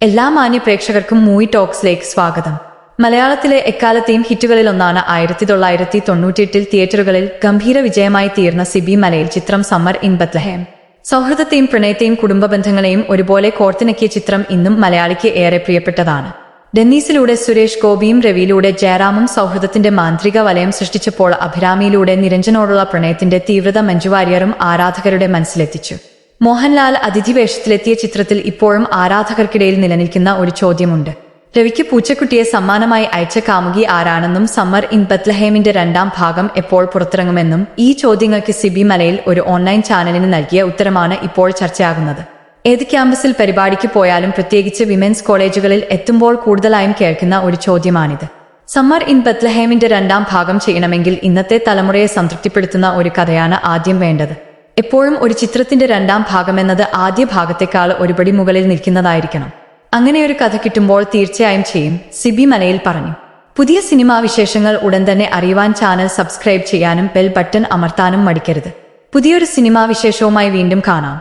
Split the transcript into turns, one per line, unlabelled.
എല്ലാ മാന്യ പ്രേക്ഷകർക്കും മൂവി ടോക്സിലേക്ക് സ്വാഗതം. മലയാളത്തിലെ എക്കാലത്തെയും ഹിറ്റുകളിലൊന്നാണ് 1998 തിയേറ്ററുകളിൽ ഗംഭീര വിജയമായി തീർന്ന സിബി മലയിൽ ചിത്രം സമ്മർ ഇൻ ബത്ലഹേം. സൗഹൃദത്തെയും പ്രണയത്തെയും കുടുംബ ബന്ധങ്ങളെയും ഒരുപോലെ കോർത്തിണക്കിയ ചിത്രം ഇന്നും മലയാളിക്ക് ഏറെ പ്രിയപ്പെട്ടതാണ്. ഡെന്നീസിലൂടെ സുരേഷ് ഗോപിയും രവിയിലൂടെ ജയറാമും സൗഹൃദത്തിന്റെ മാന്ത്രിക വലയം സൃഷ്ടിച്ചപ്പോൾ അഭിരാമിയിലൂടെ നിരഞ്ജനോടുള്ള പ്രണയത്തിന്റെ തീവ്രത മഞ്ജു വാര്യറും ആരാധകരുടെ മനസ്സിലെത്തിച്ചു. മോഹൻലാൽ അതിഥിവേഷത്തിലെത്തിയ ചിത്രത്തിൽ ഇപ്പോഴും ആരാധകർക്കിടയിൽ നിലനിൽക്കുന്ന ഒരു ചോദ്യമുണ്ട്. രവിക്ക് പൂച്ചക്കുട്ടിയെ സമ്മാനമായി അയച്ച കാമുകി ആരാണെന്നും സമ്മർ ഇൻ ബത്ലഹേമിന്റെ 2ാം ഭാഗം എപ്പോൾ പുറത്തിറങ്ങുമെന്നും ഈ ചോദ്യങ്ങൾക്ക് സിബി മലയിൽ ഒരു ഓൺലൈൻ ചാനലിന് നൽകിയ ഉത്തരമാണ് ഇപ്പോൾ ചർച്ചയാകുന്നത്. ഏത് ക്യാമ്പസിൽ പരിപാടിക്ക് പോയാലും പ്രത്യേകിച്ച് വിമൻസ് കോളേജുകളിൽ എത്തുമ്പോൾ കൂടുതലായും കേൾക്കുന്ന ഒരു ചോദ്യമാണിത്. സമ്മർ ഇൻ ബത്ലഹേമിന്റെ 2ാം ഭാഗം ചെയ്യണമെങ്കിൽ ഇന്നത്തെ തലമുറയെ സംതൃപ്തിപ്പെടുത്തുന്ന ഒരു കഥയാണ് ആദ്യം വേണ്ടത്. എപ്പോഴും ഒരു ചിത്രത്തിന്റെ 2ാം ഭാഗമെന്നത് ആദ്യ ഭാഗത്തെക്കാൾ ഒരുപടി മുകളിൽ നിൽക്കുന്നതായിരിക്കണം. അങ്ങനെയൊരു കഥ കിട്ടുമ്പോൾ തീർച്ചയായും ചെയ്യും, സിബി മലയിൽ പറഞ്ഞു. പുതിയ സിനിമാ വിശേഷങ്ങൾ ഉടൻ തന്നെ അറിയുവാൻ ചാനൽ സബ്സ്ക്രൈബ് ചെയ്യാനും ബെൽ ബട്ടൺ അമർത്താനും മടിക്കരുത്. പുതിയൊരു സിനിമാ വിശേഷവുമായി വീണ്ടും കാണാം.